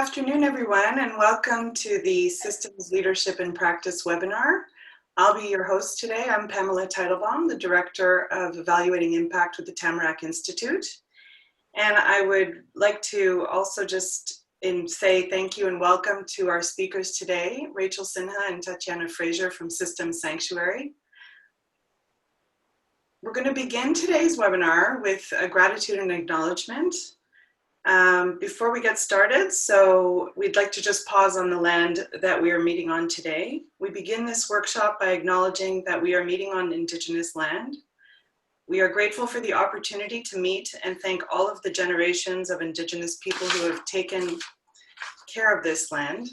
afternoon, everyone, and welcome to the Systems Leadership and Practice webinar. I'll be your host today. I'm Pamela Teitelbaum, the Director of Evaluating Impact with the Tamrac Institute. And I would like to also just say thank you and welcome to our speakers today, Rachel Sinha and Tatiana Fraser from Systems Sanctuary. We're going to begin today's webinar with a gratitude and acknowledgement. Before we get started, so we'd like to just pause on the land that we are meeting on today. We begin this workshop by acknowledging that we are meeting on Indigenous land. We are grateful for the opportunity to meet and thank all of the generations of Indigenous people who have taken care of this land.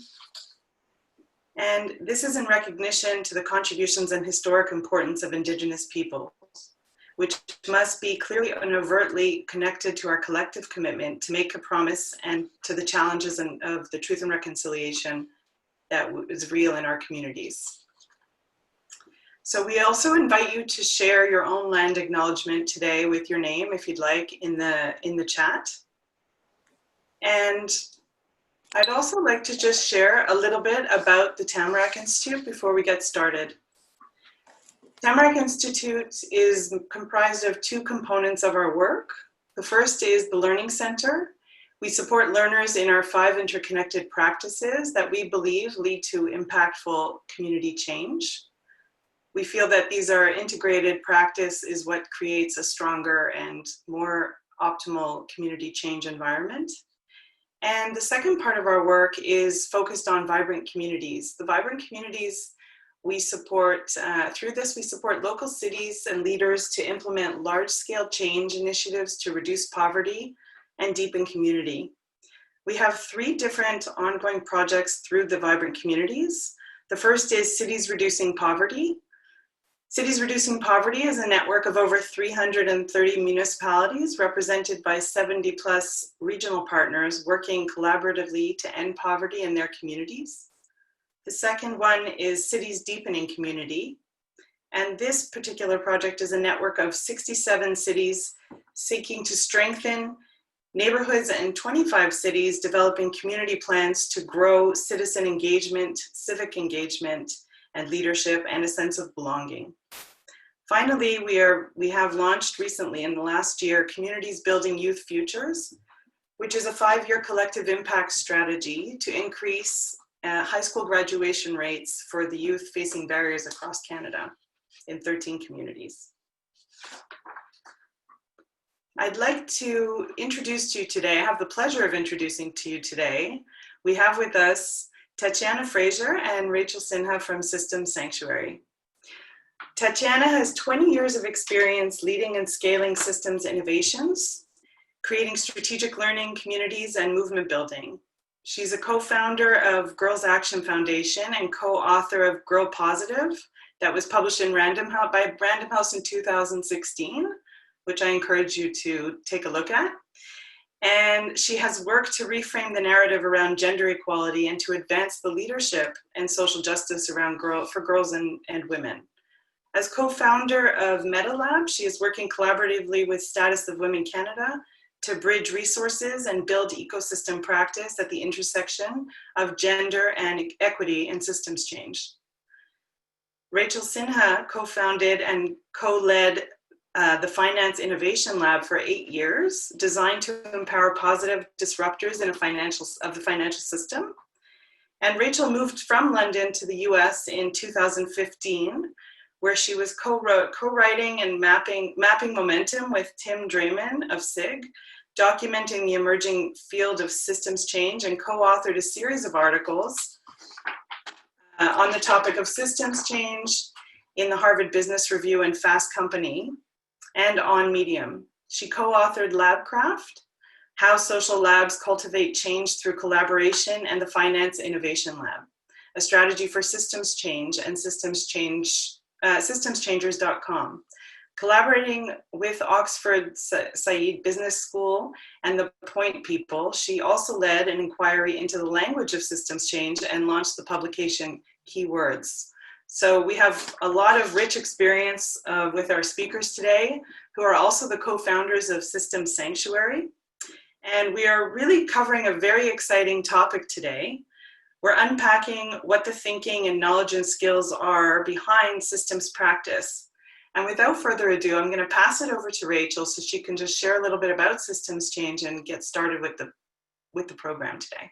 And this is in recognition to the contributions and historic importance of Indigenous people, which must be clearly and overtly connected to our collective commitment to make a promise and to the challenges of the truth and reconciliation that is real in our communities. So we also invite you to share your own land acknowledgement today with your name, if you'd like, in the chat. And I'd also like to just share a little bit about the Tamrac Institute before we get started. Tamrac Institute is comprised of two components of our work. The first is the Learning Center. We support learners in our 5 interconnected practices that we believe lead to impactful community change. We feel that these are integrated practice is what creates a stronger and more optimal community change environment. And the second part of our work is focused on vibrant communities. The vibrant communities we support, through this, we support local cities and leaders to implement large-scale change initiatives to reduce poverty and deepen community. We have 3 different ongoing projects through the vibrant communities. The first is Cities Reducing Poverty. Cities Reducing Poverty is a network of over 330 municipalities represented by 70+ regional partners working collaboratively to end poverty in their communities. The second one is Cities Deepening Community. And this particular project is a network of 67 cities seeking to strengthen neighborhoods and 25 cities developing community plans to grow citizen engagement, civic engagement, and leadership, and a sense of belonging. Finally, we have launched recently in the last year, Communities Building Youth Futures, which is a 5-year collective impact strategy to increase high school graduation rates for the youth facing barriers across Canada in 13 communities. I'd like to introduce to you today, I have the pleasure of introducing to you today, we have with us Tatiana Fraser and Rachel Sinha from Systems Sanctuary. Tatiana has 20 years of experience leading and scaling systems innovations, creating strategic learning communities and movement building. She's a co-founder of Girls Action Foundation and co-author of Girl Positive that was published in by Random House in 2016, which I encourage you to take a look at. And she has worked to reframe the narrative around gender equality and to advance the leadership and social justice around for girls and women. As co-founder of MetaLab, she is working collaboratively with Status of Women Canada to bridge resources and build ecosystem practice at the intersection of gender and equity in systems change. Rachel Sinha co-founded and co-led the Finance Innovation Lab for 8 years, designed to empower positive disruptors in the financial system. And Rachel moved from London to the US in 2015, where she was co-writing and mapping momentum with Tim Drayman of SIG, documenting the emerging field of systems change, and co-authored a series of articles on the topic of systems change in the Harvard Business Review and Fast Company, and on Medium. She co-authored Labcraft, How Social Labs Cultivate Change Through Collaboration, and the Finance Innovation Lab, a strategy for systems change, and systemschangers.com. Collaborating with Oxford Said Business School and the Point People, she also led an inquiry into the language of systems change and launched the publication Keywords. So we have a lot of rich experience with our speakers today, who are also the co-founders of Systems Sanctuary. And we are really covering a very exciting topic today. We're unpacking what the thinking and knowledge and skills are behind systems practice. And without further ado, I'm going to pass it over to Rachel so she can just share a little bit about systems change and get started with the program today.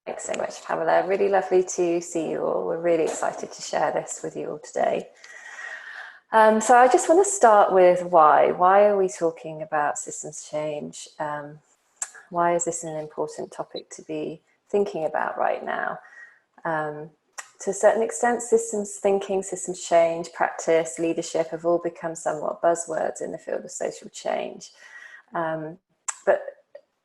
Thanks so much, Pamela. Really lovely to see you all. We're really excited to share this with you all today. So I just want to start with why. Why are we talking about systems change? Why is this an important topic to be thinking about right now? To a certain extent, systems thinking, systems change, practice, leadership have all become somewhat buzzwords in the field of social change. But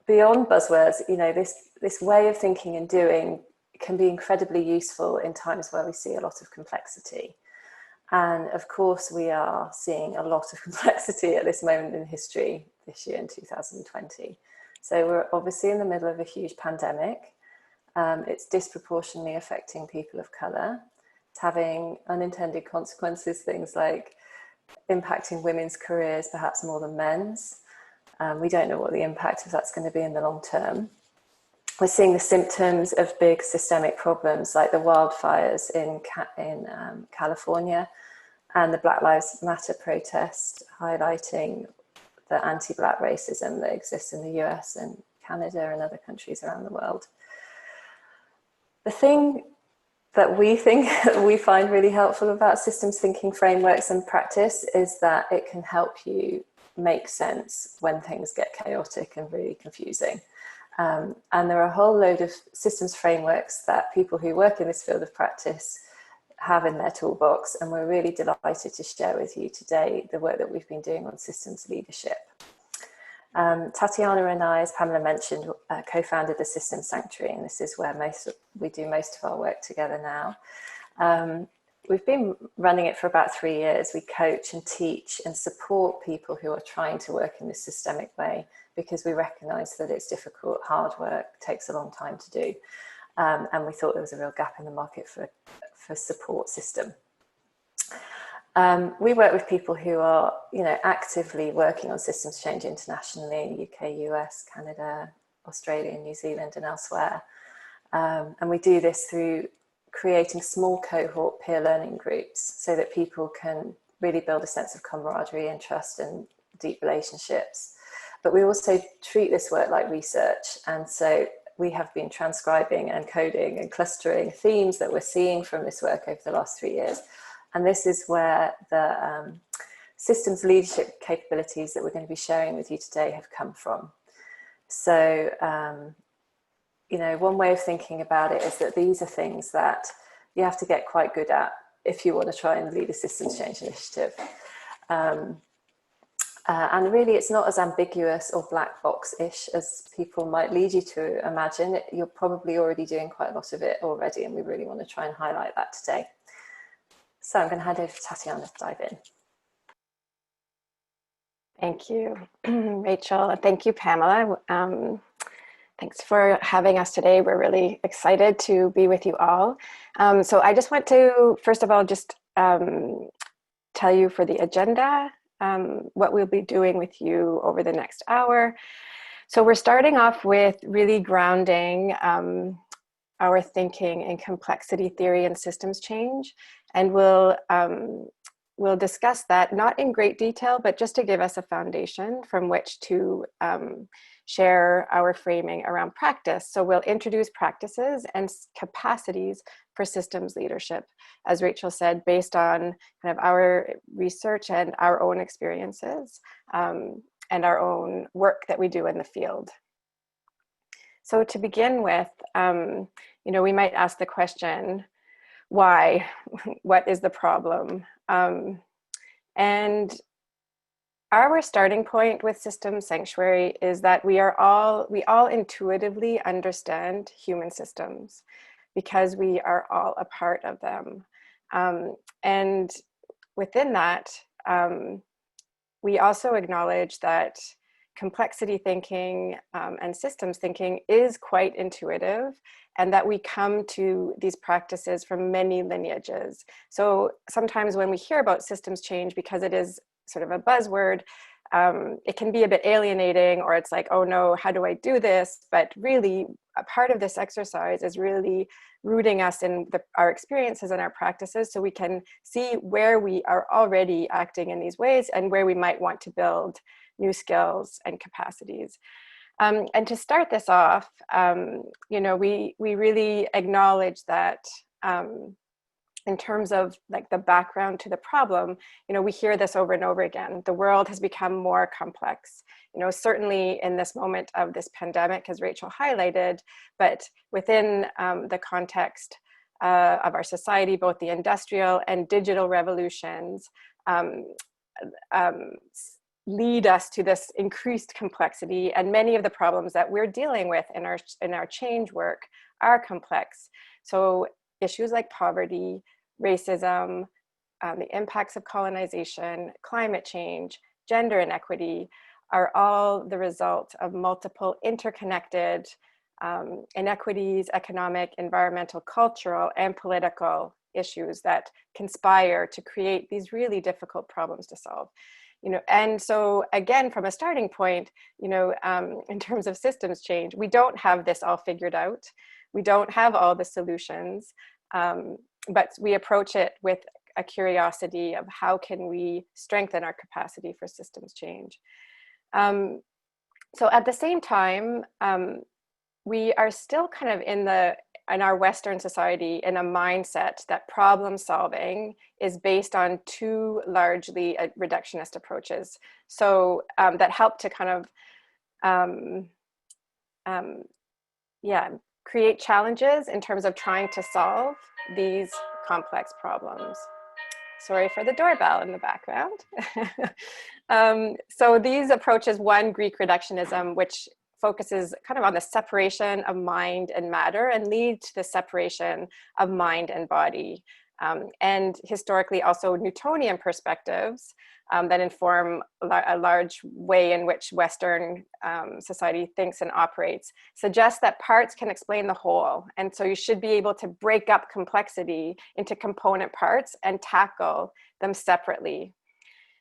beyond buzzwords, you know, this way of thinking and doing can be incredibly useful in times where we see a lot of complexity. And of course, we are seeing a lot of complexity at this moment in history this year in 2020. So we're obviously in the middle of a huge pandemic. It's disproportionately affecting people of colour. It's having unintended consequences, things like impacting women's careers perhaps more than men's. We don't know what the impact of that's going to be in the long term. We're seeing the symptoms of big systemic problems like the wildfires in California and the Black Lives Matter protest, highlighting the anti-Black racism that exists in the US and Canada and other countries around the world. The thing that we find really helpful about systems thinking frameworks and practice is that it can help you make sense when things get chaotic and really confusing. And there are a whole load of systems frameworks that people who work in this field of practice have in their toolbox, and we're really delighted to share with you today the work that we've been doing on systems leadership. Tatiana and I, as Pamela mentioned, co-founded the Systems Sanctuary, and this is where we do most of our work together now. We've been running it for about 3 years. We coach and teach and support people who are trying to work in this systemic way because we recognise that it's difficult, hard work, takes a long time to do. And we thought there was a real gap in the market for support system. We work with people who are, actively working on systems change internationally, UK, US, Canada, Australia, New Zealand, and elsewhere. And we do this through creating small cohort peer learning groups so that people can really build a sense of camaraderie and trust and deep relationships. But we also treat this work like research. And so we have been transcribing and coding and clustering themes that we're seeing from this work over the last 3 years. And this is where the systems leadership capabilities that we're going to be sharing with you today have come from. So, one way of thinking about it is that these are things that you have to get quite good at if you want to try and lead a systems change initiative. And really, it's not as ambiguous or black box-ish as people might lead you to imagine. You're probably already doing quite a lot of it already, and we really want to try and highlight that today. So I'm going to hand over to Tatiana to dive in. Thank you, Rachel, and thank you, Pamela. Thanks for having us today. We're really excited to be with you all. So I just want to, first of all, just tell you for the agenda, what we'll be doing with you over the next hour. So we're starting off with really grounding our thinking in complexity theory and systems change. And we'll discuss that, not in great detail, but just to give us a foundation from which to share our framing around practice. So we'll introduce practices and capacities for systems leadership, as Rachel said, based on kind of our research and our own experiences and our own work that we do in the field. So to begin with, we might ask the question, why? What is the problem? And our starting point with Systems Sanctuary is that we all intuitively understand human systems because we are all a part of them. And within that, we also acknowledge that complexity thinking and systems thinking is quite intuitive, and that we come to these practices from many lineages. So sometimes when we hear about systems change, because it is sort of a buzzword, it can be a bit alienating, or it's like, oh no, how do I do this? But really, a part of this exercise is really rooting us in our experiences and our practices, so we can see where we are already acting in these ways and where we might want to build new skills and capacities. And to start this off, you know, we really acknowledge that in terms of like the background to the problem, you know, we hear this over and over again. The world has become more complex, you know, certainly in this moment of this pandemic, as Rachel highlighted, but within the context of our society, both the industrial and digital revolutions lead us to this increased complexity, and many of the problems that we're dealing with in our change work are complex. So issues like poverty, racism, the impacts of colonization, climate change, gender inequity are all the result of multiple interconnected inequities, economic, environmental, cultural, and political issues that conspire to create these really difficult problems to solve. You know, and so again, from a starting point, you know, in terms of systems change, we don't have this all figured out. We don't have all the solutions, but we approach it with a curiosity of how can we strengthen our capacity for systems change. So at the same time, we are still kind of in our Western society in a mindset that problem solving is based on two largely reductionist approaches. So that help to kind of, create challenges in terms of trying to solve these complex problems. Sorry for the doorbell in the background. So these approaches, one, Greek reductionism, which focuses kind of on the separation of mind and matter and lead to the separation of mind and body. And historically also Newtonian perspectives that inform a large way in which Western society thinks and operates, suggest that parts can explain the whole. And so you should be able to break up complexity into component parts and tackle them separately.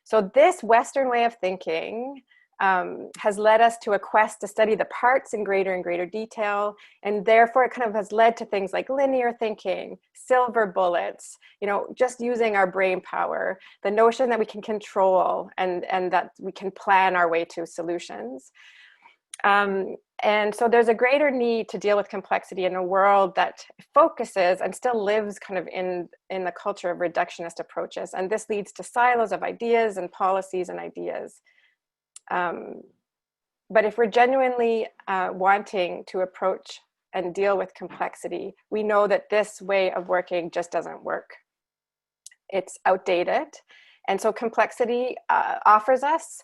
So this Western way of thinking has led us to a quest to study the parts in greater and greater detail, and therefore it kind of has led to things like linear thinking, silver bullets, you know, just using our brain power, the notion that we can control and that we can plan our way to solutions. And so there's a greater need to deal with complexity in a world that focuses and still lives kind of in the culture of reductionist approaches, and this leads to silos of ideas and policies and ideas. But if we're genuinely wanting to approach and deal with complexity, we know that this way of working just doesn't work. It's outdated. And so complexity offers us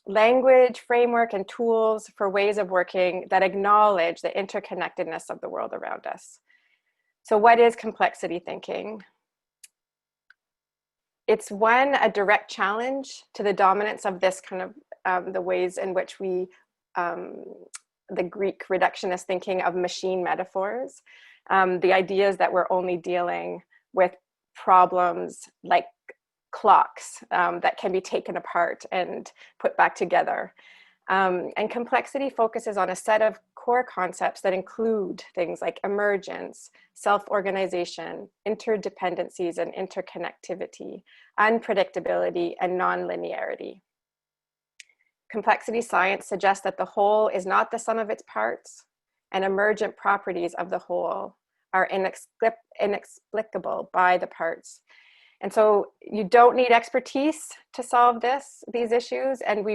language, framework, and tools for ways of working that acknowledge the interconnectedness of the world around us. So what is complexity thinking? It's one, a direct challenge to the dominance of this kind of the ways in which we, the Greek reductionist thinking of machine metaphors, the ideas that we're only dealing with problems like clocks that can be taken apart and put back together. And complexity focuses on a set of core concepts that include things like emergence, self-organization, interdependencies and interconnectivity, unpredictability, and non-linearity. Complexity science suggests that the whole is not the sum of its parts, and emergent properties of the whole are inexplicable by the parts. And so you don't need expertise to solve these issues. And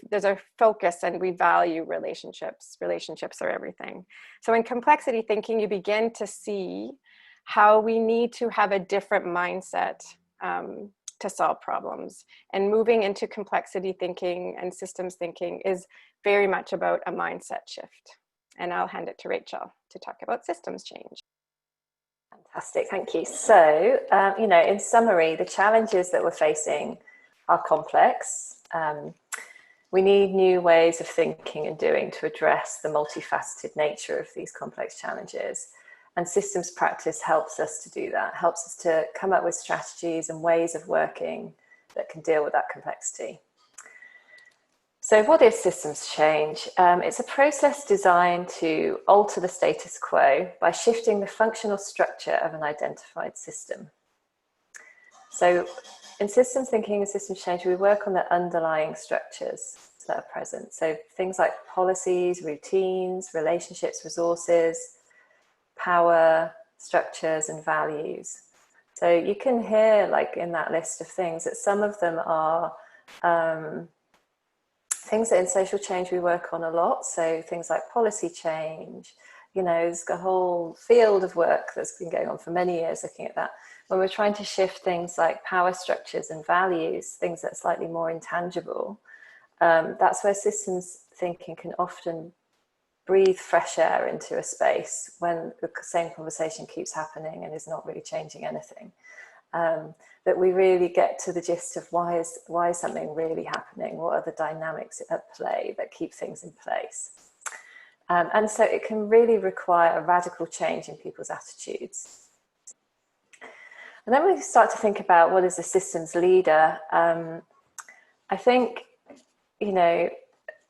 there's a focus, and we value relationships. Relationships are everything. So in complexity thinking, you begin to see how we need to have a different mindset to solve problems. And moving into complexity thinking and systems thinking is very much about a mindset shift. And I'll hand it to Rachel to talk about systems change. Fantastic, thank you. So, you know, in summary, the challenges that we're facing are complex. We need new ways of thinking and doing to address the multifaceted nature of these complex challenges. And systems practice helps us to do that, helps us to come up with strategies and ways of working that can deal with that complexity. So what is systems change? It's a process designed to alter the status quo by shifting the functional structure of an identified system. So in systems thinking and systems change, we work on the underlying structures that are present. So things like policies, routines, relationships, resources, power, structures, and values. So you can hear, like in that list of things, that some of them are things that in social change we work on a lot. So things like policy change, you know, there's a whole field of work that's been going on for many years looking at that. When we're trying to shift things like power structures and values, things that are slightly more intangible, that's where systems thinking can often breathe fresh air into a space when the same conversation keeps happening and is not really changing anything. That we really get to the gist of why is something really happening? What are the dynamics at play that keep things in place? And so it can really require a radical change in people's attitudes. And then we start to think about what is a systems leader. I think, you know,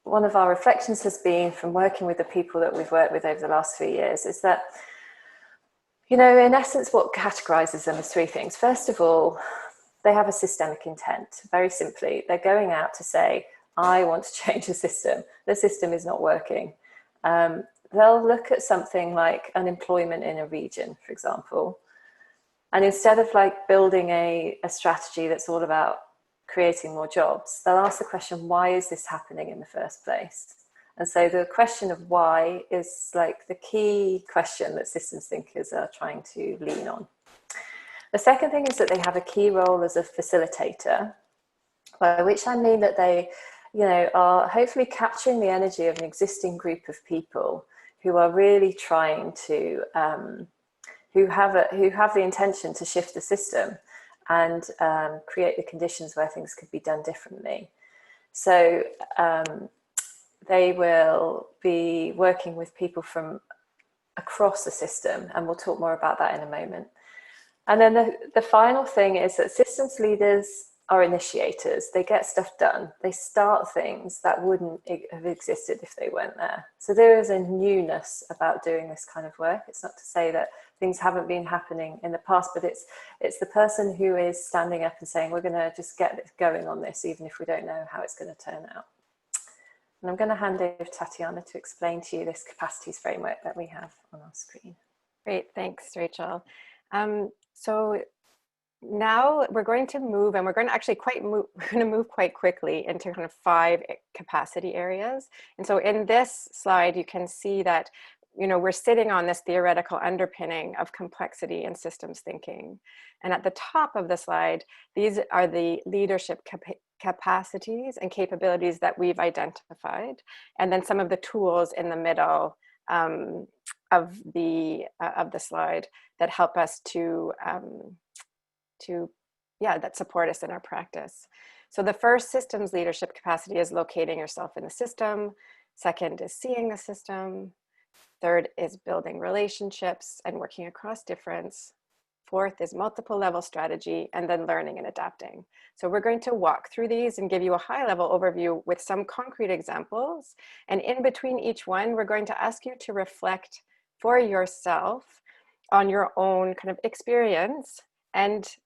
one of our reflections has been from working with the people that we've worked with over the last 3 years is that, you know, in essence, what categorizes them is three things. First of all, they have a systemic intent. Very simply, they're going out to say, I want to change the system. The system is not working. They'll look at something like unemployment in a region, for example, and instead of like building a strategy that's all about creating more jobs, they'll ask the question, why is this happening in the first place? And so the question of why is like the key question that systems thinkers are trying to lean on. The second thing is that they have a key role as a facilitator, by which I mean that they, you know, are hopefully capturing the energy of an existing group of people who are really trying to, who have the intention to shift the system and create the conditions where things could be done differently. So they will be working with people from across the system, and we'll talk more about that in a moment. And then the final thing is that systems leaders are initiators. They get stuff done. They start things that wouldn't have existed if they weren't there. So there is a newness about doing this kind of work. It's not to say that things haven't been happening in the past, but it's the person who is standing up and saying, we're going to just get going on this, even if we don't know how it's going to turn out. And I'm going to hand over to Tatiana to explain to you this capacities framework that we have on our screen. Great, thanks, Rachel. So now we're going to move, and we're going to actually move quite quickly into kind of 5 capacity areas. And so in this slide, you can see that, you know, we're sitting on this theoretical underpinning of complexity and systems thinking. And at the top of the slide, these are the leadership capacities and capabilities that we've identified. And then some of the tools in the middle of the slide that help us that support us in our practice. So the first systems leadership capacity is locating yourself in the system. Second is seeing the system. Third is building relationships and working across difference. Fourth is multiple level strategy, and then learning and adapting. So we're going to walk through these and give you a high level overview with some concrete examples. And in between each one, we're going to ask you to reflect for yourself on your own kind of experience and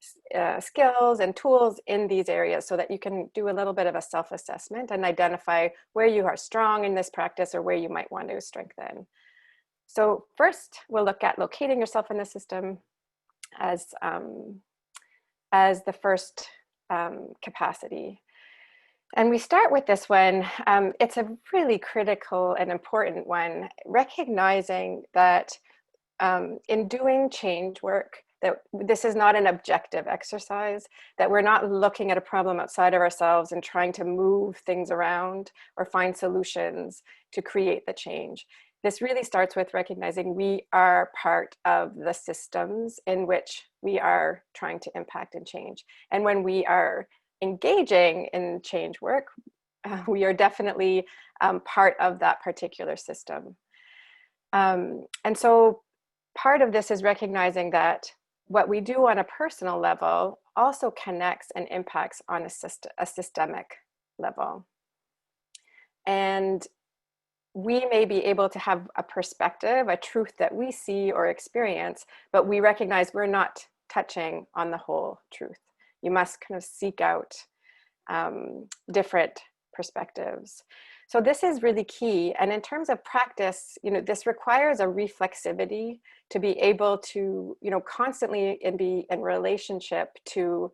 skills and tools in these areas, so that you can do a little bit of a self-assessment and identify where you are strong in this practice or where you might want to strengthen. So first, we'll look at locating yourself in the system as the first capacity. And we start with this one. It's a really critical and important one, recognizing that in doing change work, that this is not an objective exercise, that we're not looking at a problem outside of ourselves and trying to move things around or find solutions to create the change. This really starts with recognizing we are part of the systems in which we are trying to impact and change. And when we are engaging in change work, we are definitely part of that particular system. And so part of this is recognizing that what we do on a personal level also connects and impacts on a systemic level. And we may be able to have a perspective, a truth that we see or experience, but we recognize we're not touching on the whole truth. You must kind of seek out different perspectives. So this is really key. And in terms of practice, this requires a reflexivity to be able to, constantly be in relationship to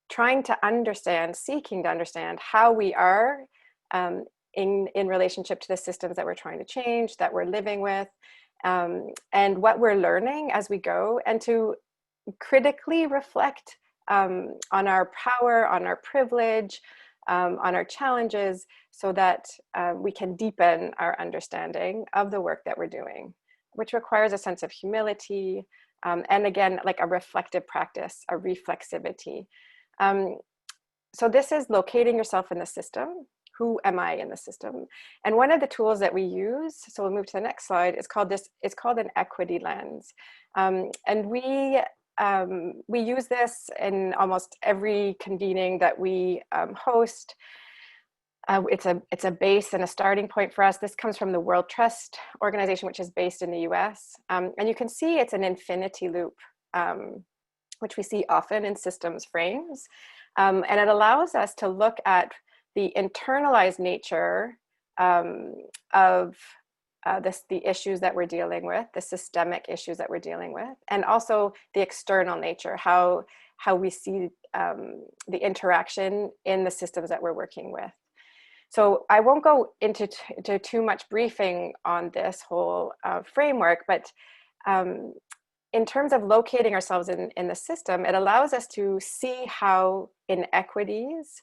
trying to understand, seeking to understand how we are in relationship to the systems that we're trying to change, that we're living with, and what we're learning as we go, and to critically reflect on our power, on our privilege, on our challenges, so that we can deepen our understanding of the work that we're doing, which requires a sense of humility, and again, like a reflective practice, a reflexivity. So this is locating yourself in the system. Who am I in the system? And one of the tools that we use, so we'll move to the next slide, it's called an equity lens. And we use this in almost every convening that we host. It's a base and a starting point for us. This comes from the World Trust Organization, which is based in the US. And you can see it's an infinity loop, which we see often in systems frames. And it allows us to look at the internalized nature of the issues that we're dealing with, the systemic issues that we're dealing with, and also the external nature, how we see the interaction in the systems that we're working with. So I won't go into too much briefing on this whole framework, but in terms of locating ourselves in the system, it allows us to see how inequities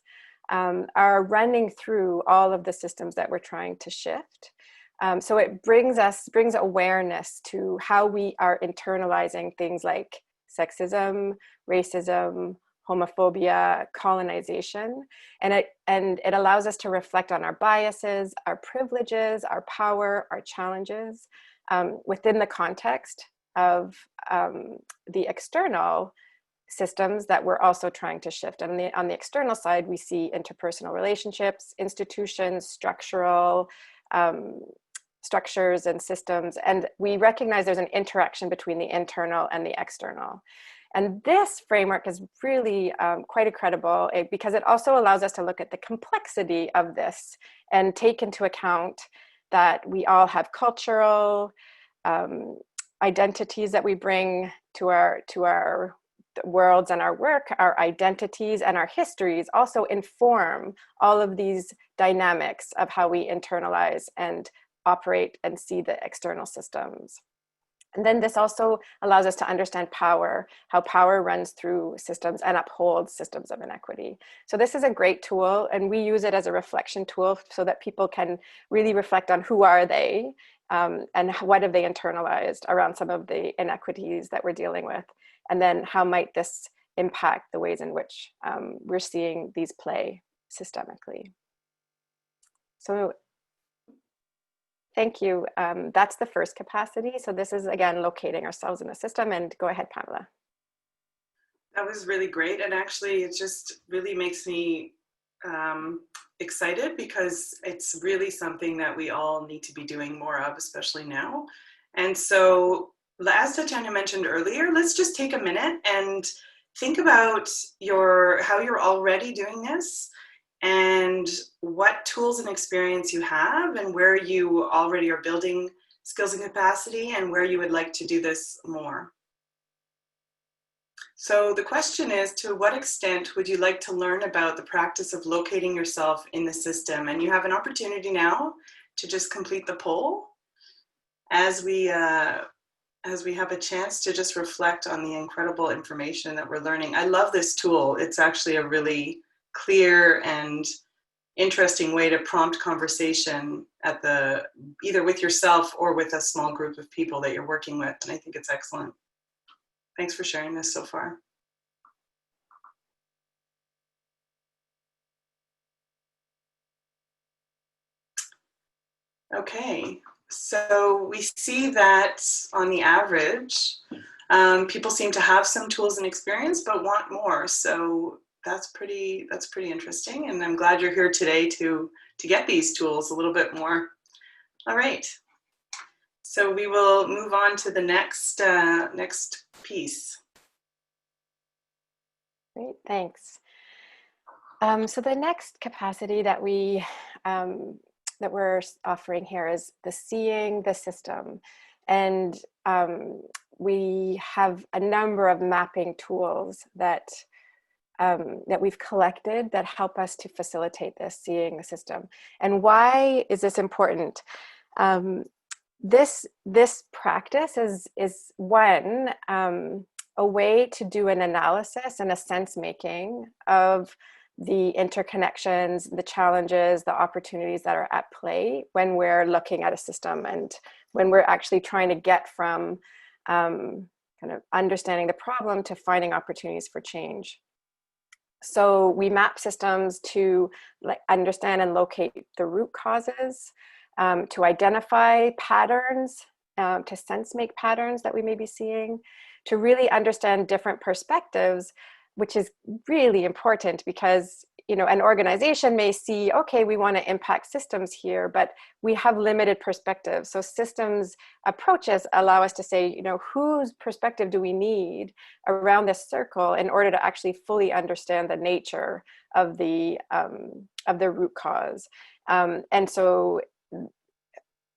are running through all of the systems that we're trying to shift. So it brings awareness to how we are internalizing things like sexism, racism, homophobia, colonization, and it allows us to reflect on our biases, our privileges, our power, our challenges within the context of the external systems that we're also trying to shift. And on the external side, we see interpersonal relationships, institutions, structural structures and systems, and we recognize there's an interaction between the internal and the external. And this framework is really quite incredible because it also allows us to look at the complexity of this and take into account that we all have cultural identities that we bring to our worlds and our work. Our identities and our histories also inform all of these dynamics of how we internalize and operate and see the external systems. And then this also allows us to understand power, how power runs through systems and upholds systems of inequity. So this is a great tool, and we use it as a reflection tool so that people can really reflect on who are they and what have they internalized around some of the inequities that we're dealing with. And then how might this impact the ways in which we're seeing these play systemically. So thank you. That's the first capacity. So this is, again, locating ourselves in the system. And go ahead, Pamela. That was really great. And actually, it just really makes me excited because it's really something that we all need to be doing more of, especially now. And so, as Tatiana mentioned earlier, let's just take a minute and think about how you're already doing this and what tools and experience you have and where you already are building skills and capacity and where you would like to do this more. So the question is, to what extent would you like to learn about the practice of locating yourself in the system? And you have an opportunity now to just complete the poll as we have a chance to just reflect on the incredible information that we're learning. I love this tool. It's actually a really clear and interesting way to prompt conversation either with yourself or with a small group of people that you're working with. And I think it's excellent. Thanks for sharing this so far. Okay, so we see that on the average, people seem to have some tools and experience, but want more. So that's pretty interesting, and I'm glad you're here today to get these tools a little bit more. All right, so we will move on to the next piece. Great, thanks. So the next capacity that we're offering here is the seeing the system, and we have a number of mapping tools that we've collected that help us to facilitate this seeing the system. And why is this important? This practice is one, a way to do an analysis and a sense making of the interconnections, the challenges, the opportunities that are at play when we're looking at a system and when we're actually trying to get from kind of understanding the problem to finding opportunities for change. So we map systems to understand and locate the root causes, to identify patterns, to sense make patterns that we may be seeing, to really understand different perspectives, which is really important because, you know, an organization may see, okay, we want to impact systems here, but we have limited perspectives. So systems approaches allow us to say, you know, whose perspective do we need around this circle in order to actually fully understand the nature of the root cause. And so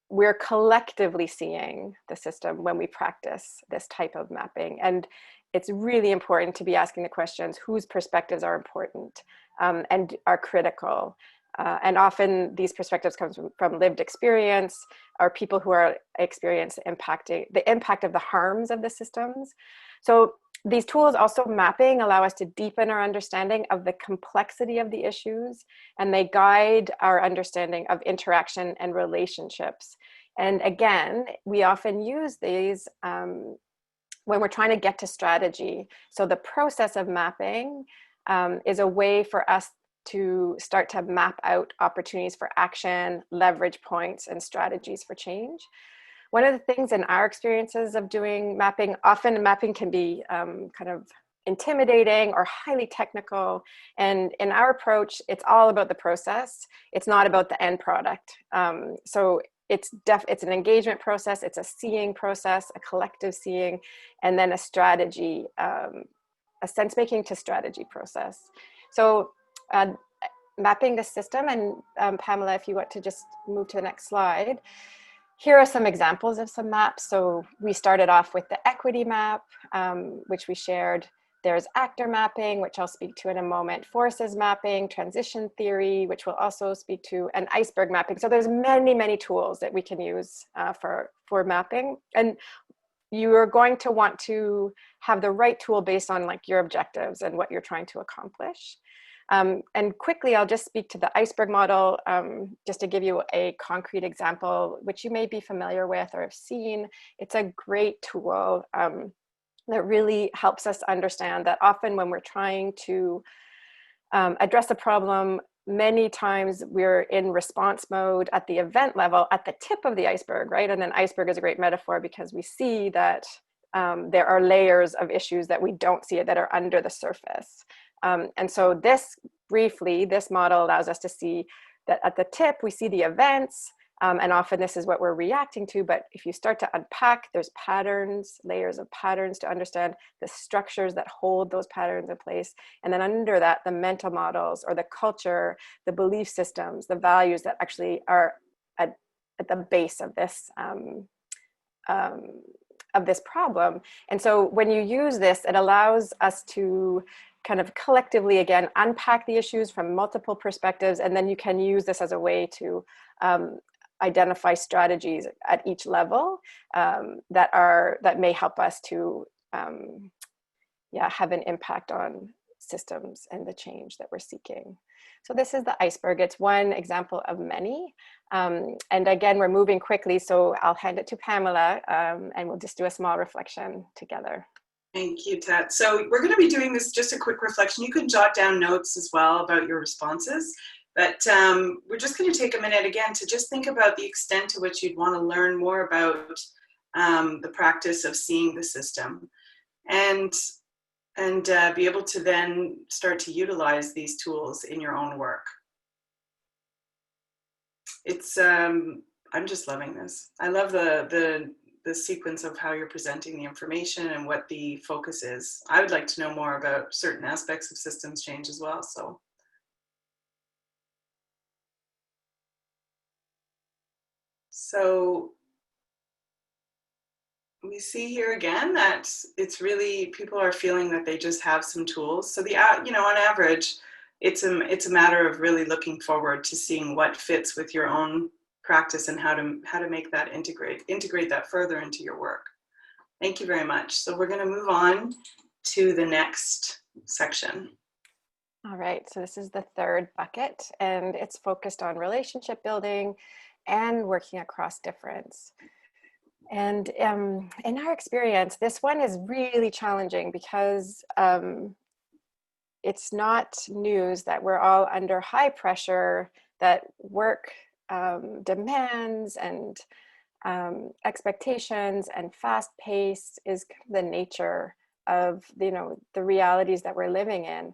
we're collectively seeing the system when we practice this type of mapping. And it's really important to be asking the questions, whose perspectives are important and are critical. And often these perspectives come from lived experience, or people who are experiencing the impact of the harms of the systems. So these tools, also mapping, allow us to deepen our understanding of the complexity of the issues, and they guide our understanding of interaction and relationships. And again, we often use these when we're trying to get to strategy. So the process of mapping is a way for us to start to map out opportunities for action, leverage points, and strategies for change. One of the things in our experiences of doing mapping, often mapping can be kind of intimidating or highly technical. And in our approach, it's all about the process. It's not about the end product. So it's an engagement process, it's a seeing process, a collective seeing, and then a strategy, a sense-making to strategy process. So mapping the system, and Pamela, if you want to just move to the next slide. Here are some examples of some maps. So we started off with the equity map, which we shared. There's actor mapping, which I'll speak to in a moment, forces mapping, transition theory, which we'll also speak to, and iceberg mapping. So there's many, many tools that we can use for mapping. And you are going to want to have the right tool based on like your objectives and what you're trying to accomplish. And quickly, I'll just speak to the iceberg model, just to give you a concrete example, which you may be familiar with or have seen. It's a great tool that really helps us understand that often when we're trying to address a problem, many times we're in response mode at the event level, at the tip of the iceberg, right? And then iceberg is a great metaphor because we see that there are layers of issues that we don't see that are under the surface. And so this model allows us to see that at the tip, we see the events, and often this is what we're reacting to. But if you start to unpack, there's patterns, layers of patterns to understand the structures that hold those patterns in place. And then under that, the mental models or the culture, the belief systems, the values that actually are at the base of this problem. And so when you use this, it allows us to kind of collectively, again, unpack the issues from multiple perspectives, and then you can use this as a way to identify strategies at each level that may help us to have an impact on systems and the change that we're seeking. So this is the iceberg. It's one example of many. And again, we're moving quickly, so I'll hand it to Pamela, and we'll just do a small reflection together. Thank you, Tat. So we're going to be doing this, just a quick reflection. You can jot down notes as well about your responses, but we're just going to take a minute again to just think about the extent to which you'd want to learn more about the practice of seeing the system. And and be able to then start to utilize these tools in your own work. It's I'm just loving this. I love the sequence of how you're presenting the information and what the focus is. I would like to know more about certain aspects of systems change as well. So we see here again that it's really, people are feeling that they just have some tools. So on average, it's a matter of really looking forward to seeing what fits with your own practice and how to make that integrate that further into your work. Thank you very much. So we're going to move on to the next section. All right, so this is the third bucket, and it's focused on relationship building and working across difference. And in our experience, this one is really challenging because it's not news that we're all under high pressure, that work demands and expectations and fast pace is the nature of the realities that we're living in.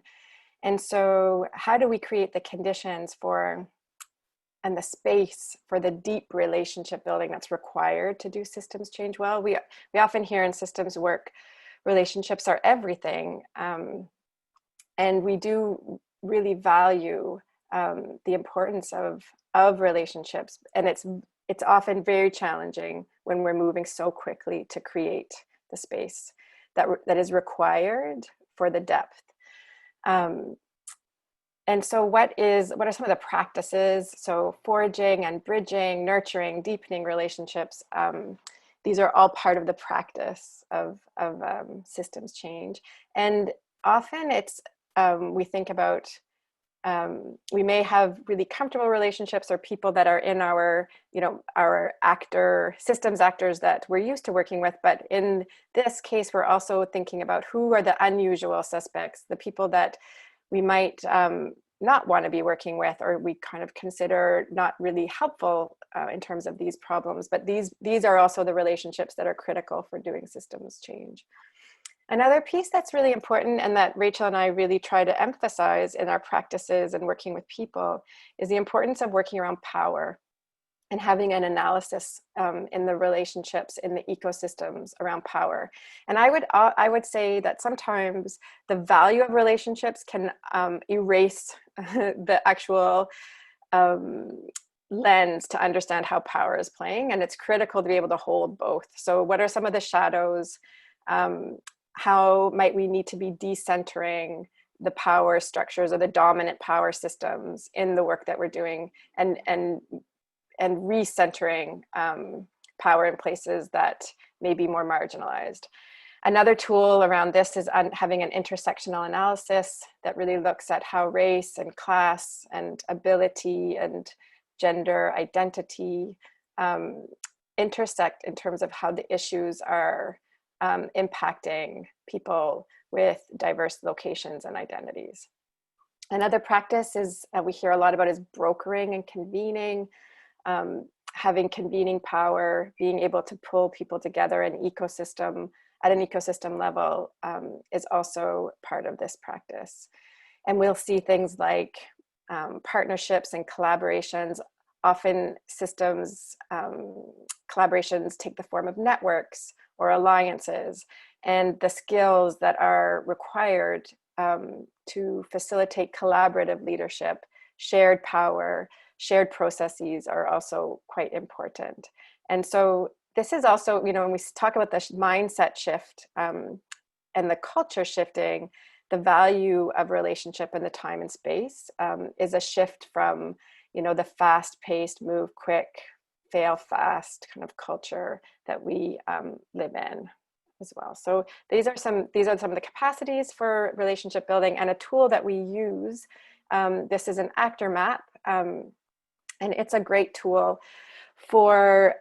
And so how do we create the conditions for and the space for the deep relationship building that's required to do systems change well? We often hear in systems work, relationships are everything. And we do really value the importance of relationships. And it's often very challenging when we're moving so quickly to create the space that is required for the depth. And so what are some of the practices? So foraging and bridging, nurturing, deepening relationships. These are all part of the practice of systems change. And often it's, we think about, we may have really comfortable relationships or people that are in our systems actors that we're used to working with. But in this case, we're also thinking about who are the unusual suspects, the people that we might not want to be working with, or we kind of consider not really helpful in terms of these problems. But these are also the relationships that are critical for doing systems change. Another piece that's really important, and that Rachel and I really try to emphasize in our practices and working with people, is the importance of working around power and having an analysis in the relationships, in the ecosystems around power. And I would say that sometimes the value of relationships can erase the actual lens to understand how power is playing, and it's critical to be able to hold both. So what are some of the shadows? How might we need to be decentering the power structures or the dominant power systems in the work that we're doing, and recentering power in places that may be more marginalized. Another tool around this is having an intersectional analysis that really looks at how race and class and ability and gender identity intersect in terms of how the issues are impacting people with diverse locations and identities. Another practice is we hear a lot about is brokering and convening, having convening power, being able to pull people together at an ecosystem level is also part of this practice. And we'll see things like partnerships and collaborations. Often systems collaborations take the form of networks or alliances, and the skills that are required to facilitate collaborative leadership, shared power, shared processes are also quite important. And so this is also, when we talk about the mindset shift and the culture shifting, the value of relationship in the time and space is a shift from, the fast-paced, move quick, fail fast kind of culture that we live in as well. So these are some of the capacities for relationship building, and a tool that we use. This is an actor map, and it's a great tool for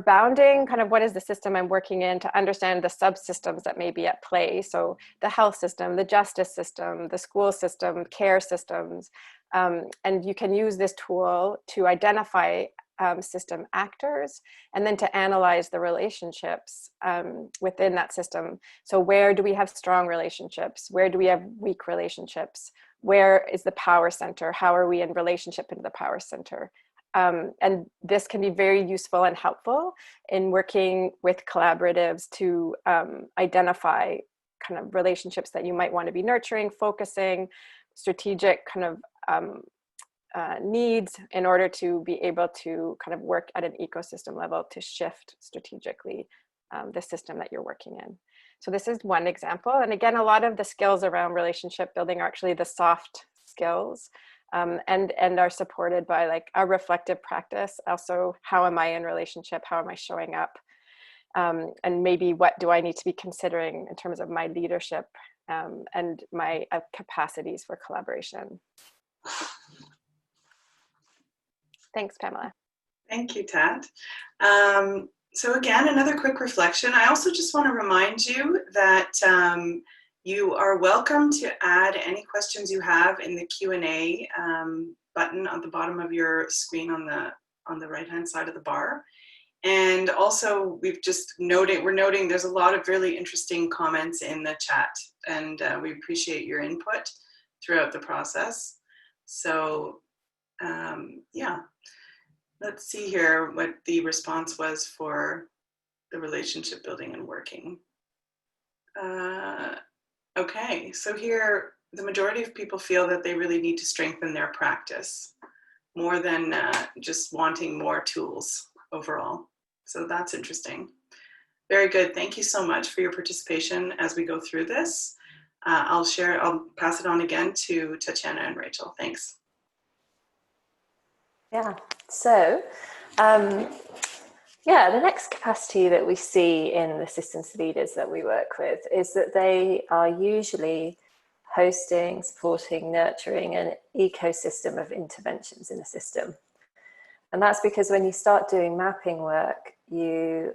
bounding kind of what is the system I'm working in, to understand the subsystems that may be at play. So the health system, the justice system, the school system, care systems. And you can use this tool to identify system actors, and then to analyze the relationships within that system. So where do we have strong relationships? Where do we have weak relationships? Where is the power center? How are we in relationship into the power center? And this can be very useful and helpful in working with collaboratives to identify kind of relationships that you might want to be nurturing, focusing, strategic kind of needs in order to be able to kind of work at an ecosystem level to shift strategically the system that you're working in. So this is one example. And again, a lot of the skills around relationship building are actually the soft skills and are supported by like a reflective practice. Also, how am I in relationship? How am I showing up? And maybe what do I need to be considering in terms of my leadership and my capacities for collaboration. Thanks, Pamela. Thank you, Tat. So again, another quick reflection. I also just want to remind you that you are welcome to add any questions you have in the Q&A button at the bottom of your screen on the right-hand side of the bar. And also, we're noting there's a lot of really interesting comments in the chat, and we appreciate your input throughout the process. So yeah, let's see here what the response was for the relationship building and working. Okay, so here, the majority of people feel that they really need to strengthen their practice more than just wanting more tools overall. So that's interesting. Very good. Thank you so much for your participation as we go through this. I'll pass it on again to Tatiana and Rachel. Thanks. Yeah, so yeah, the next capacity that we see in the systems leaders that we work with is that they are usually hosting, supporting, nurturing an ecosystem of interventions in the system. And that's because when you start doing mapping work, you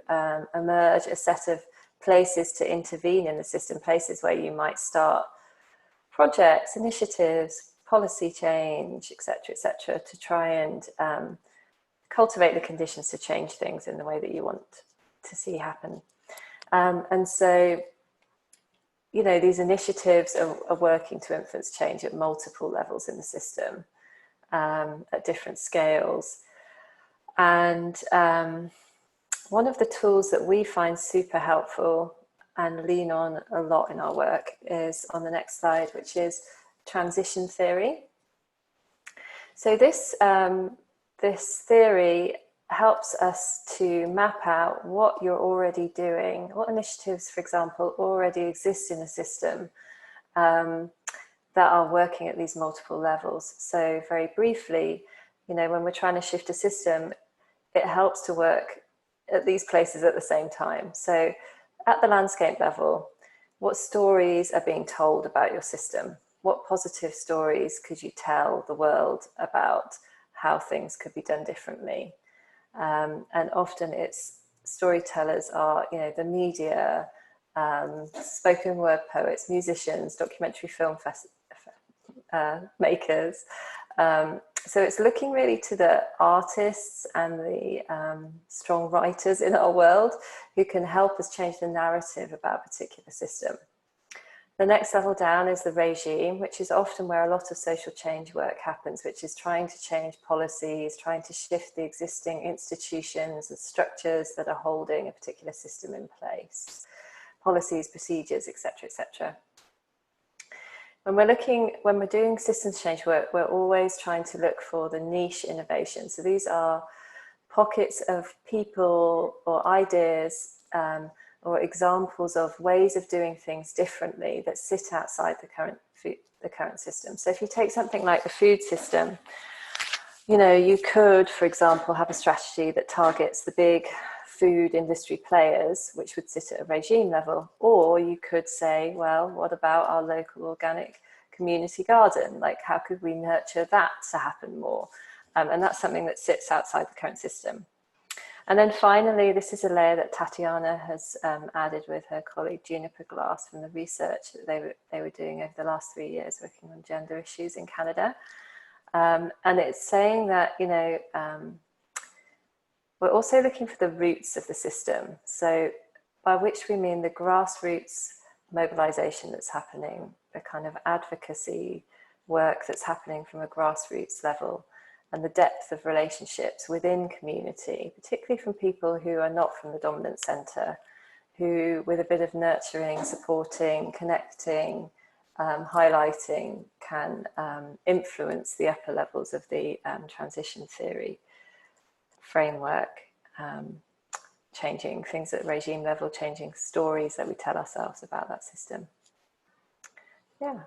emerge a set of places to intervene in the system, places where you might start projects, initiatives, policy change, et cetera, to try and cultivate the conditions to change things in the way that you want to see happen. And so, you know, these initiatives are working to influence change at multiple levels in the system, at different scales. And one of the tools that we find super helpful and lean on a lot in our work is on the next slide, which is transition theory. So this theory helps us to map out what you're already doing, what initiatives, for example, already exist in the system that are working at these multiple levels. So very briefly, you know, when we're trying to shift a system, it helps to work at these places at the same time. So at the landscape level, what stories are being told about your system? What positive stories could you tell the world about how things could be done differently? And often it's storytellers are, you know, the media, spoken word poets, musicians, documentary film makers. So it's looking really to the artists and the strong writers in our world who can help us change the narrative about a particular system. The next level down is the regime, which is often where a lot of social change work happens, which is trying to change policies, trying to shift the existing institutions and structures that are holding a particular system in place, policies, procedures, etc., etc. When we're doing systems change work, we're always trying to look for the niche innovation. So these are pockets of people or ideas or examples of ways of doing things differently that sit outside the current system. So if you take something like the food system, you know, you could, for example, have a strategy that targets the big food industry players, which would sit at a regime level, or you could say, well, what about our local organic community garden? Like, how could we nurture that to happen more? And that's something that sits outside the current system. And then finally, this is a layer that Tatiana has added with her colleague Juniper Glass from the research that they were doing over the last 3 years working on gender issues in Canada. And it's saying that, you know, we're also looking for the roots of the system. So by which we mean the grassroots mobilization that's happening, the kind of advocacy work that's happening from a grassroots level, and the depth of relationships within community, particularly from people who are not from the dominant centre, who with a bit of nurturing, supporting, connecting, highlighting can influence the upper levels of the transition theory framework, changing things at regime level, changing stories that we tell ourselves about that system. Yeah,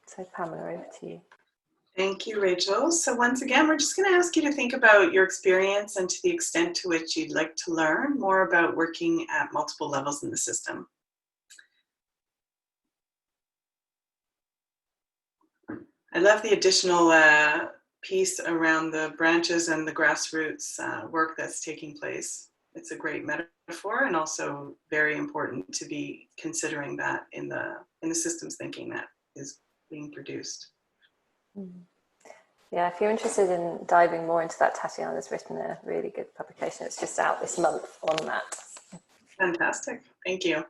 so Pamela, over to you. Thank you, Rachel. So once again, we're just going to ask you to think about your experience and to the extent to which you'd like to learn more about working at multiple levels in the system. I love the additional piece around the branches and the grassroots work that's taking place. It's a great metaphor, and also very important to be considering that in the systems thinking that is being produced. Yeah, if you're interested in diving more into that, Tatiana's written a really good publication. It's just out this month on that. Fantastic, thank you.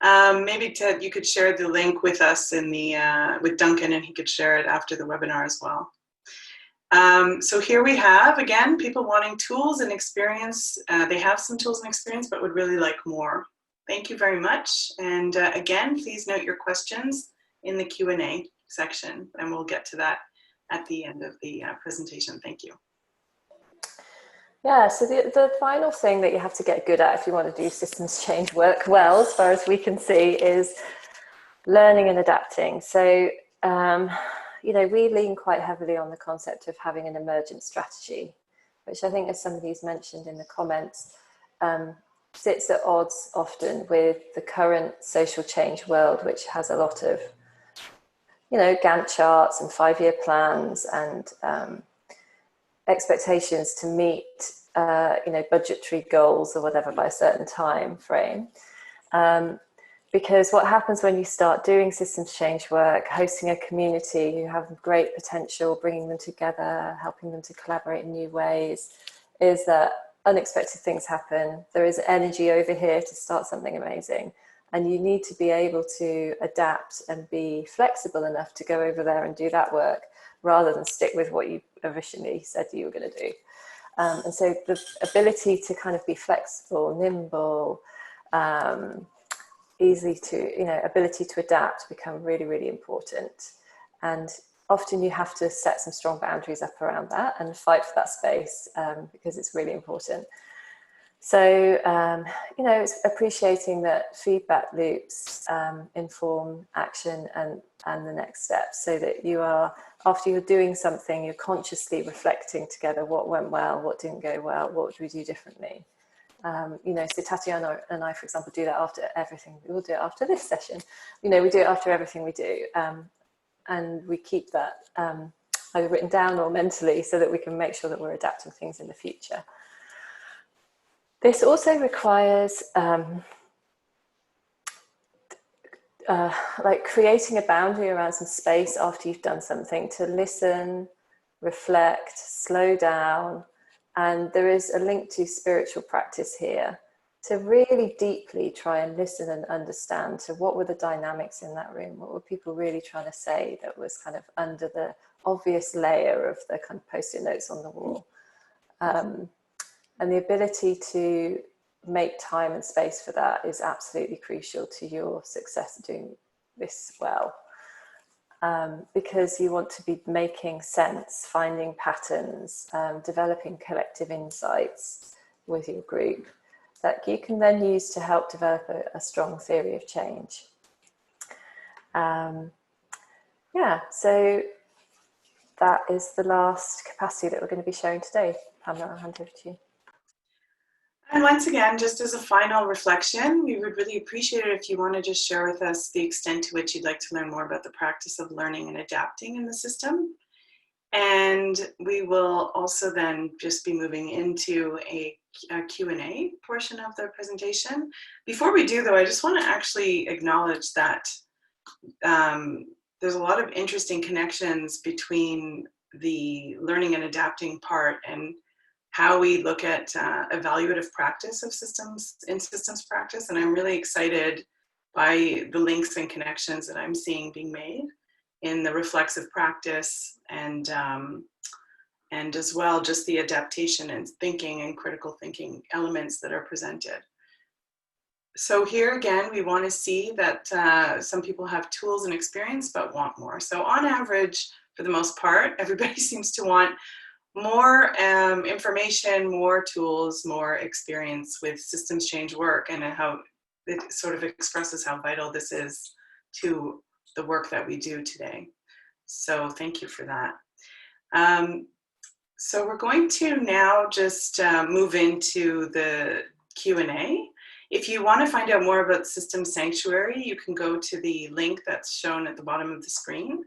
Maybe Ted, you could share the link with us in the with Duncan, and he could share it after the webinar as well. So here we have, again, people wanting tools and experience. They have some tools and experience, but would really like more. Thank you very much. And again, please note your questions in the Q&A section, and we'll get to that at the end of the presentation. Thank you. Yeah, so the final thing that you have to get good at if you want to do systems change work well, as far as we can see, is learning and adapting. So, you know, we lean quite heavily on the concept of having an emergence strategy, which I think, as somebody's mentioned in the comments, sits at odds often with the current social change world, which has a lot of, you know, Gantt charts and 5-year plans and expectations to meet, you know, budgetary goals or whatever by a certain time frame. Because what happens when you start doing systems change work, hosting a community who have great potential, bringing them together, helping them to collaborate in new ways, is that unexpected things happen. There is energy over here to start something amazing. And you need to be able to adapt and be flexible enough to go over there and do that work, rather than stick with what you originally said you were going to do. And so the ability to kind of be flexible, nimble, easy to, you know, ability to adapt become really, really important. And often you have to set some strong boundaries up around that and fight for that space, because it's really important. So, you know, it's appreciating that feedback loops inform action and the next steps, so that you are, after you're doing something, you're consciously reflecting together what went well, what didn't go well, what would we do differently. You know, so Tatiana and I, for example, do that after everything. We'll do it after this session. You know, we do it after everything we do. And we keep that either written down or mentally, so that we can make sure that we're adapting things in the future. This also requires like creating a boundary around some space after you've done something, to listen, reflect, slow down. And there is a link to spiritual practice here, to really deeply try and listen and understand to what were the dynamics in that room, what were people really trying to say that was kind of under the obvious layer of the kind of post-it notes on the wall. And the ability to make time and space for that is absolutely crucial to your success at doing this well. Because you want to be making sense, finding patterns, developing collective insights with your group that you can then use to help develop a strong theory of change. Yeah, so that is the last capacity that we're going to be showing today. Pamela, I'll hand over to you. And once again, just as a final reflection, we would really appreciate it if you want to just share with us the extent to which you'd like to learn more about the practice of learning and adapting in the system. And we will also then just be moving into a Q&A portion of the presentation. Before we do, though, I just want to actually acknowledge that there's a lot of interesting connections between the learning and adapting part and how we look at evaluative practice of systems practice. And I'm really excited by the links and connections that I'm seeing being made in the reflexive practice and as well just the adaptation and thinking and critical thinking elements that are presented. So here again, we want to see that some people have tools and experience but want more. So on average, for the most part, everybody seems to want more information, more tools, more experience with systems change work, and how it sort of expresses how vital this is to the work that we do today. So thank you for that. So we're going to now just move into the Q&A. If you want to find out more about System Sanctuary, you can go to the link that's shown at the bottom of the screen.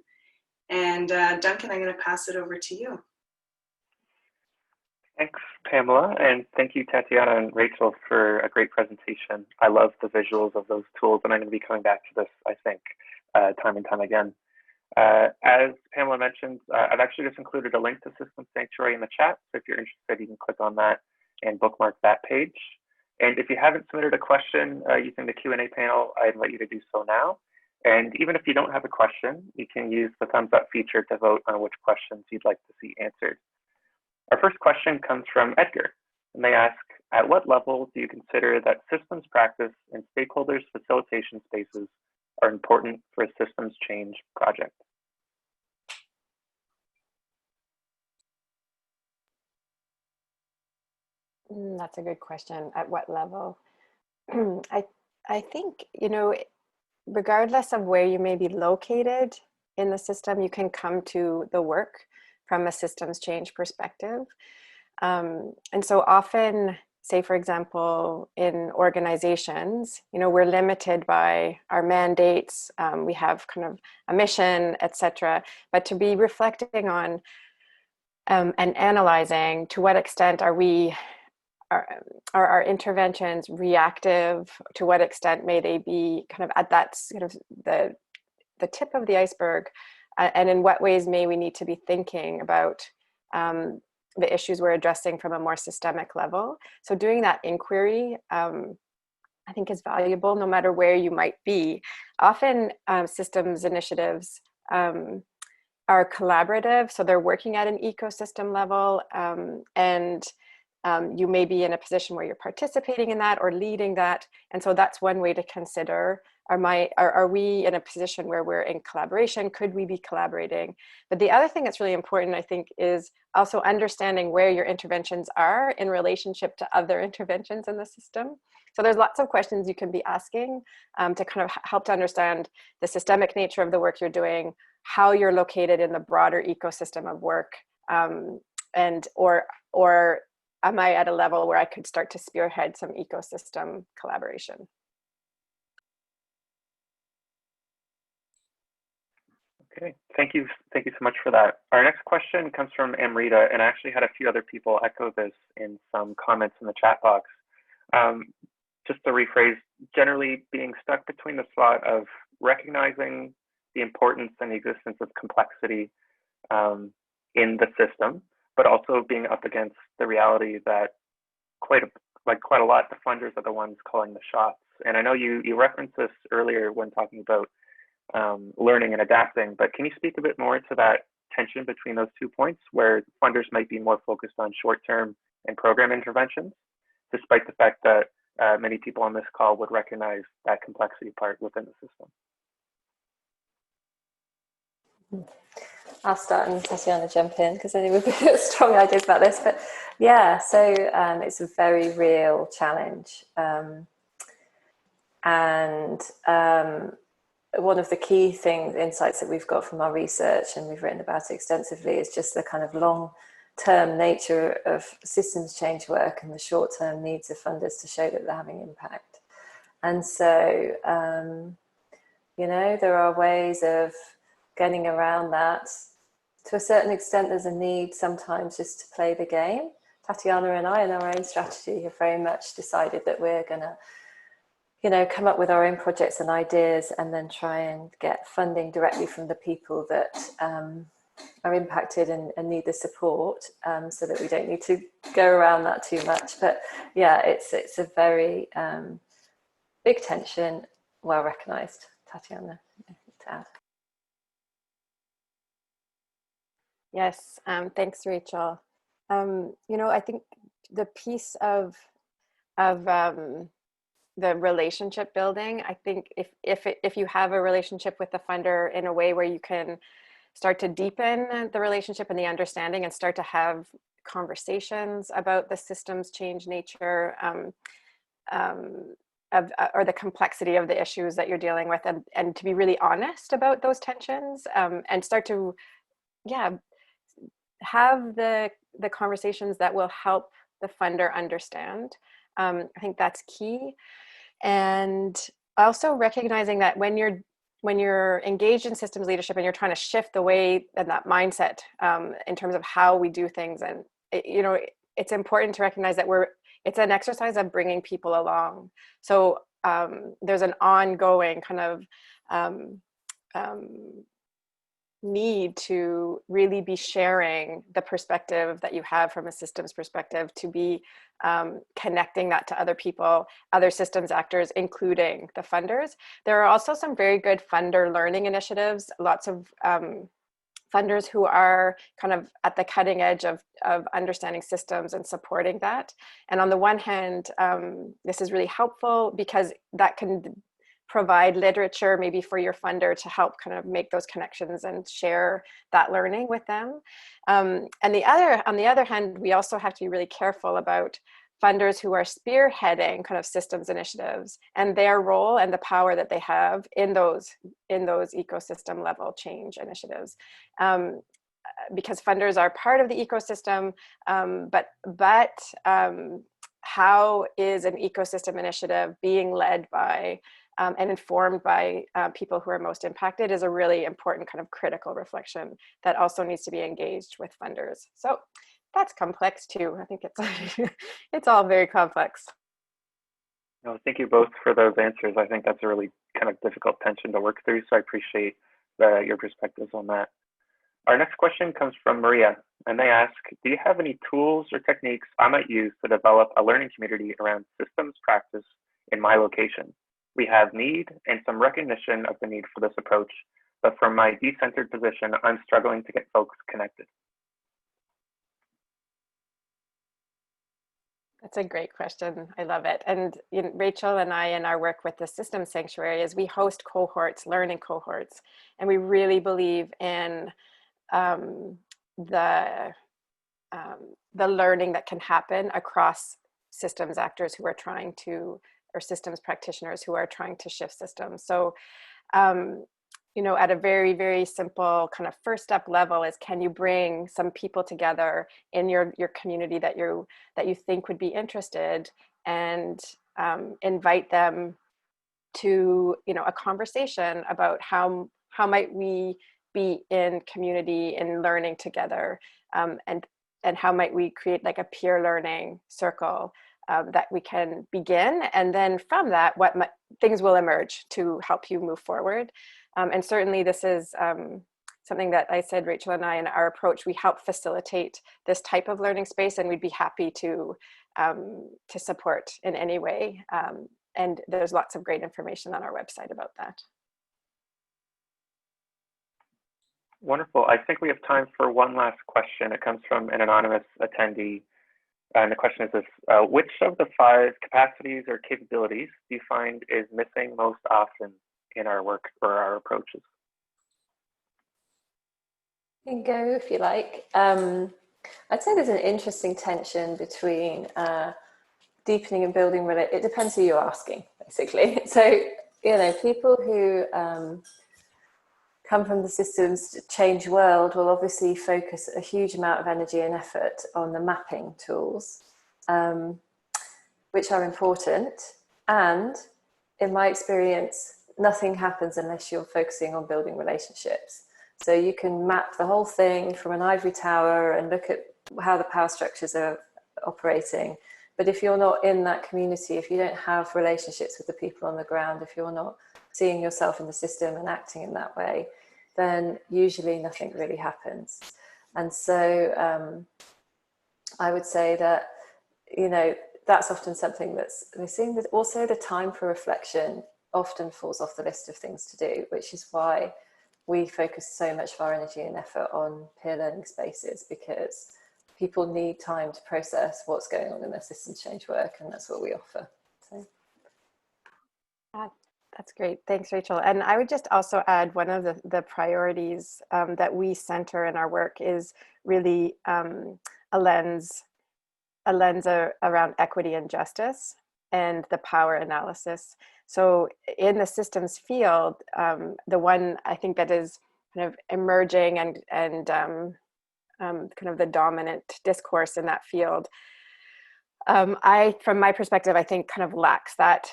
And Duncan, I'm going to pass it over to you. Thanks, Pamela, and thank you, Tatiana and Rachel, for a great presentation. I love the visuals of those tools, and I'm going to be coming back to this, I think, time and time again. As Pamela mentioned, I've actually just included a link to System Sanctuary in the chat, so if you're interested, you can click on that and bookmark that page. And if you haven't submitted a question using the Q&A panel, I invite you to do so now. And even if you don't have a question, you can use the thumbs up feature to vote on which questions you'd like to see answered. Our first question comes from Edgar, and they ask, at what level do you consider that systems practice and stakeholders facilitation spaces are important for a systems change project? That's a good question. At what level? I think, you know, regardless of where you may be located in the system, you can come to the work from a systems change perspective. And so often, say, for example, in organizations, you know, we're limited by our mandates. We have kind of a mission, etc. But to be reflecting on and analyzing to what extent are our interventions reactive? To what extent may they be kind of at that sort of the tip of the iceberg? And in what ways may we need to be thinking about the issues we're addressing from a more systemic level? So doing that inquiry, I think, is valuable no matter where you might be. Often systems initiatives are collaborative, so they're working at an ecosystem level, and you may be in a position where you're participating in that or leading that. And so that's one way to consider, are we in a position where we're in collaboration? Could we be collaborating? But the other thing that's really important, I think, is also understanding where your interventions are in relationship to other interventions in the system. So there's lots of questions you can be asking to kind of help to understand the systemic nature of the work you're doing, how you're located in the broader ecosystem of work, or am I at a level where I could start to spearhead some ecosystem collaboration? Okay, thank you so much for that. Our next question comes from Amrita, and I actually had a few other people echo this in some comments in the chat box. Just to rephrase, generally being stuck between the thought of recognizing the importance and the existence of complexity in the system, but also being up against the reality that quite a lot the funders are the ones calling the shots. And I know you referenced this earlier when talking about learning and adapting, but can you speak a bit more to that tension between those 2 points, where funders might be more focused on short-term and program interventions, despite the fact that many people on this call would recognize that complexity part within the system? I'll start and Tatiana jump in, because I think we've got strong ideas about this. But yeah, so it's a very real challenge. One of the key insights that we've got from our research, and we've written about it extensively, is just the kind of long-term nature of systems change work and the short-term needs of funders to show that they're having impact. And so, you know, there are ways of getting around that. To a certain extent, there's a need sometimes just to play the game. Tatiana and I, in our own strategy, have very much decided that we're going to, you know, come up with our own projects and ideas and then try and get funding directly from the people that are impacted and need the support, so that we don't need to go around that too much. But yeah, it's a very big tension, well recognized. Tatiana, to add. Yes, thanks, Rachel. I think the piece of the relationship building, I think if you have a relationship with the funder in a way where you can start to deepen the relationship and the understanding and start to have conversations about the systems change nature or the complexity of the issues that you're dealing with, and to be really honest about those tensions, and start to have the conversations that will help the funder understand. I think that's key. And also recognizing that when you're engaged in systems leadership and you're trying to shift the way and that mindset in terms of how we do things, and it's important to recognize that it's an exercise of bringing people along. So there's an ongoing kind of need to really be sharing the perspective that you have from a systems perspective, to be connecting that to other people, other systems actors, including the funders. There are also some very good funder learning initiatives, lots of funders who are kind of at the cutting edge of understanding systems and supporting that. And on the one hand, this is really helpful because that can provide literature maybe for your funder to help kind of make those connections and share that learning with them. And on the other hand, we also have to be really careful about funders who are spearheading kind of systems initiatives and their role and the power that they have in those ecosystem level change initiatives. Because funders are part of the ecosystem, but how is an ecosystem initiative being led by and informed by people who are most impacted is a really important kind of critical reflection that also needs to be engaged with funders. So that's complex too. I think it's all very complex. No, thank you both for those answers. I think that's a really kind of difficult tension to work through, so I appreciate your perspectives on that. Our next question comes from Maria, and they ask, do you have any tools or techniques I might use to develop a learning community around systems practice in my location? We have need and some recognition of the need for this approach, but from my decentered position, I'm struggling to get folks connected. That's a great question. I love it. And Rachel and I, in our work with the Systems Sanctuary, is we host cohorts, learning cohorts, and we really believe in the learning that can happen across systems actors who are trying to, or systems practitioners who are trying to shift systems. So, at a very, very simple kind of first step level is, can you bring some people together in your community that you think would be interested, and invite them to, a conversation about how might we be in community and learning together, and how might we create like a peer learning circle that we can begin, and then from that, things will emerge to help you move forward. And certainly this is something that I said, Rachel and I, in our approach, we help facilitate this type of learning space, and we'd be happy to support in any way. And there's lots of great information on our website about that. Wonderful. I think we have time for one last question. It comes from an anonymous attendee. And the question is this, which of the 5 capacities or capabilities do you find is missing most often in our work or our approaches? You can go if you like. I'd say there's an interesting tension between deepening and building. It depends who you're asking, basically. So, people who come from the systems change world will obviously focus a huge amount of energy and effort on the mapping tools, which are important. And in my experience, nothing happens unless you're focusing on building relationships. So you can map the whole thing from an ivory tower and look at how the power structures are operating. But if you're not in that community, if you don't have relationships with the people on the ground, if you're not seeing yourself in the system and acting in that way, then usually nothing really happens. And so I would say that, you know, that's often something that's missing, but also the time for reflection often falls off the list of things to do, which is why we focus so much of our energy and effort on peer learning spaces, because people need time to process what's going on in their systems change work, and that's what we offer. So. That's great. Thanks, Rachel. And I would just also add one of the priorities that we center in our work is really a lens around equity and justice and the power analysis. So in the systems field, the one I think that is kind of emerging and kind of the dominant discourse in that field, from my perspective, I think kind of lacks that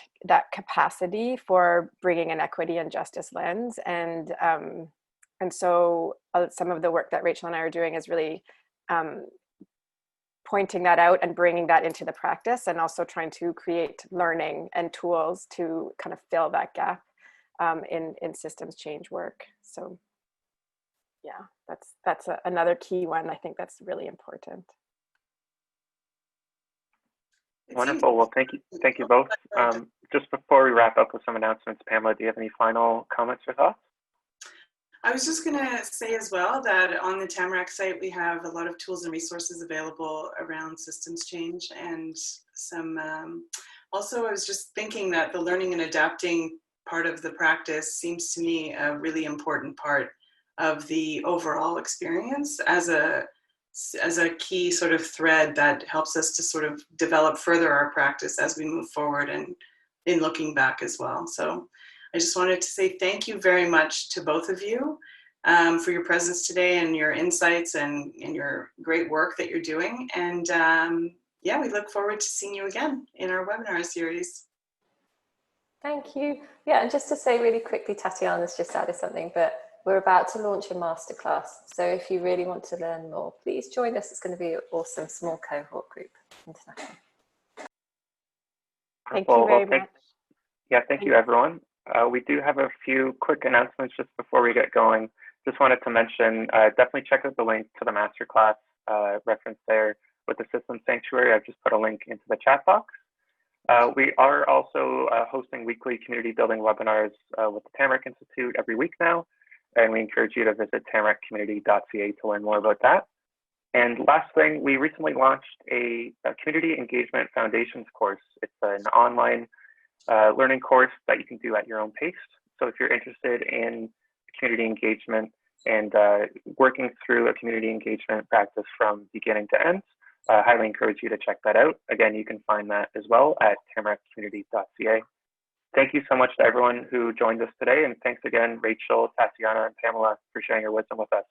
capacity for bringing an equity and justice lens. And so some of the work that Rachel and I are doing is really pointing that out and bringing that into the practice, and also trying to create learning and tools to kind of fill that gap in systems change work. So yeah, that's another key one. I think that's really important. Wonderful. Well, thank you both. Just before we wrap up with some announcements, Pamela, do you have any final comments or thoughts? I was just going to say as well that on the Tamrac site, we have a lot of tools and resources available around systems change, and some, also I was just thinking that the learning and adapting part of the practice seems to me a really important part of the overall experience as a key sort of thread that helps us to sort of develop further our practice as we move forward and in looking back as well. So I just wanted to say thank you very much to both of you for your presence today and your insights and your great work that you're doing. And yeah, we look forward to seeing you again in our webinar series. Thank you. Yeah, and just to say really quickly, Tatiana's just added something, but we're about to launch a masterclass. So if you really want to learn more, please join us. It's going to be an awesome small cohort group international. Thank you very much. Yeah, thank you, everyone. We do have a few quick announcements just before we get going. Just wanted to mention, definitely check out the link to the masterclass reference there with the System Sanctuary. I've just put a link into the chat box. We are also hosting weekly community building webinars with the Tamrac Institute every week now, and we encourage you to visit tamracommunity.ca to learn more about that. And last thing, we recently launched a Community Engagement Foundations course. It's an online learning course that you can do at your own pace. So if you're interested in community engagement and working through a community engagement practice from beginning to end, I highly encourage you to check that out. Again, you can find that as well at tamracommunity.ca. Thank you so much to everyone who joined us today. And thanks again, Rachel, Tatiana, and Pamela for sharing your wisdom with us.